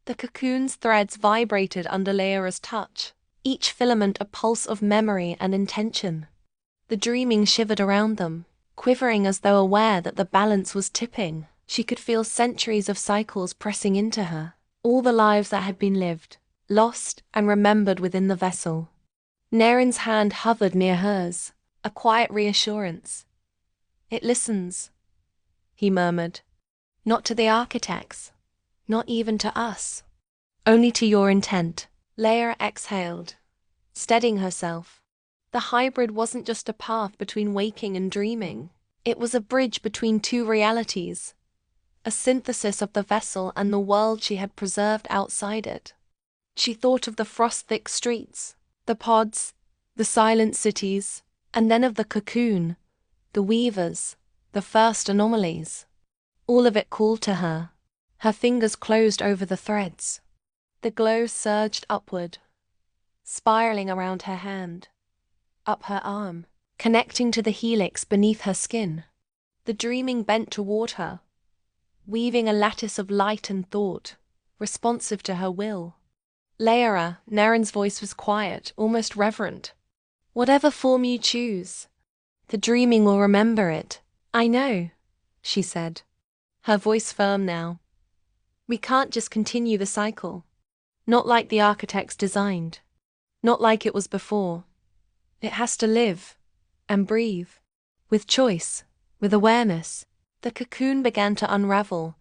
The cocoon's threads vibrated under Laera's touch, each filament a pulse of memory and intention. The dreaming shivered around them, quivering as though aware that the balance was tipping. She could feel centuries of cycles pressing into her, all the lives that had been lived, lost and remembered within the vessel. Nerin's hand hovered near hers, a quiet reassurance. "It listens," he murmured. "Not to the architects, not even to us. Only to your intent." Laera exhaled, steadying herself. The hybrid wasn't just a path between waking and dreaming. It was a bridge between two realities, a synthesis of the vessel and the world she had preserved outside it. She thought of the frost-thick streets, the pods, the silent cities, and then of the cocoon, the weavers, the first anomalies. All of it called to her. Her fingers closed over the threads. The glow surged upward, spiraling around her hand, up her arm, connecting to the helix beneath her skin. The dreaming bent toward her, weaving a lattice of light and thought, responsive to her will. "Laera," Nerin's voice was quiet, almost reverent. "Whatever form you choose, the dreaming will remember it." "I know," she said, her voice firm now. "We can't just continue the cycle. Not like the architects designed. Not like it was before. It has to live and breathe, with choice, with awareness." The cocoon began to unravel,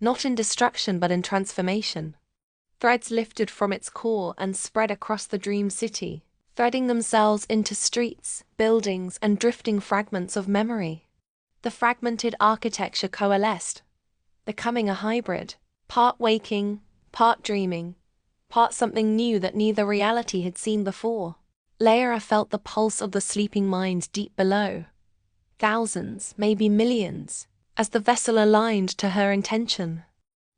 not in destruction but in transformation. Threads lifted from its core and spread across the dream city, threading themselves into streets, buildings, and drifting fragments of memory. The fragmented architecture coalesced, becoming a hybrid, part waking, part dreaming, part something new that neither reality had seen before. Laera felt the pulse of the sleeping minds deep below. Thousands, maybe millions, as the vessel aligned to her intention.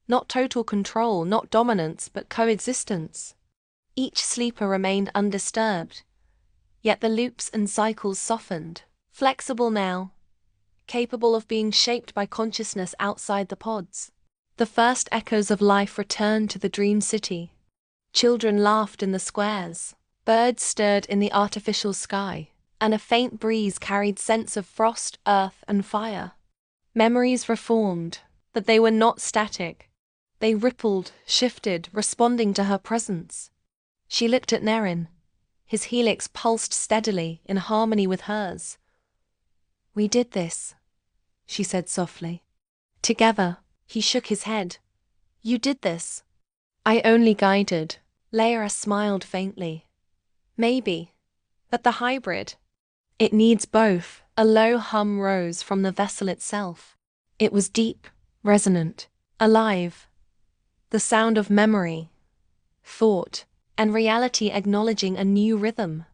Not total control, not dominance, but coexistence. Each sleeper remained undisturbed, yet the loops and cycles softened, flexible now, capable of being shaped by consciousness outside the pods. The first echoes of life returned to the dream city. Children laughed in the squares, birds stirred in the artificial sky, and a faint breeze carried scents of frost, earth, and fire. Memories reformed, but they were not static. They rippled, shifted, responding to her presence. She looked at Nerin. His helix pulsed steadily, in harmony with hers. "We did this," she said softly. "Together." He shook his head. "You did this." "I only guided." Laera smiled faintly. "Maybe. But the hybrid? It needs both." A low hum rose from the vessel itself. It was deep, resonant, alive. The sound of memory, thought, and reality acknowledging a new rhythm.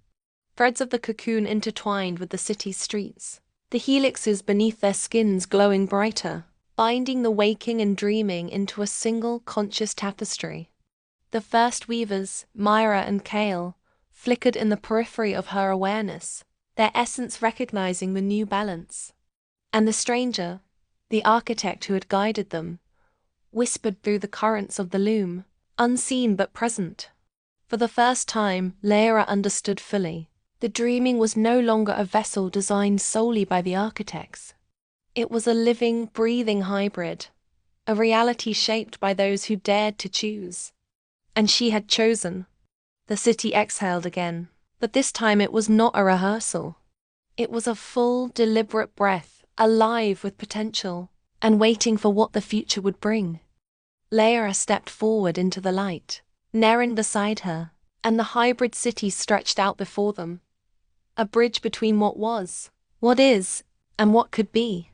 Threads of the cocoon intertwined with the city's streets, the helixes beneath their skins glowing brighter, binding the waking and dreaming into a single conscious tapestry. The first weavers, Myra and Kale, flickered in the periphery of her awareness, their essence recognizing the new balance. And the stranger, the architect who had guided them, whispered through the currents of the loom, unseen but present. For the first time, Laera understood fully. The dreaming was no longer a vessel designed solely by the architects. It was a living, breathing hybrid, a reality shaped by those who dared to choose. And she had chosen. The city exhaled again, but this time it was not a rehearsal. It was a full, deliberate breath, alive with potential, and waiting for what the future would bring. Laera stepped forward into the light, Nerin beside her, and the hybrid city stretched out before them. A bridge between what was, what is, and what could be.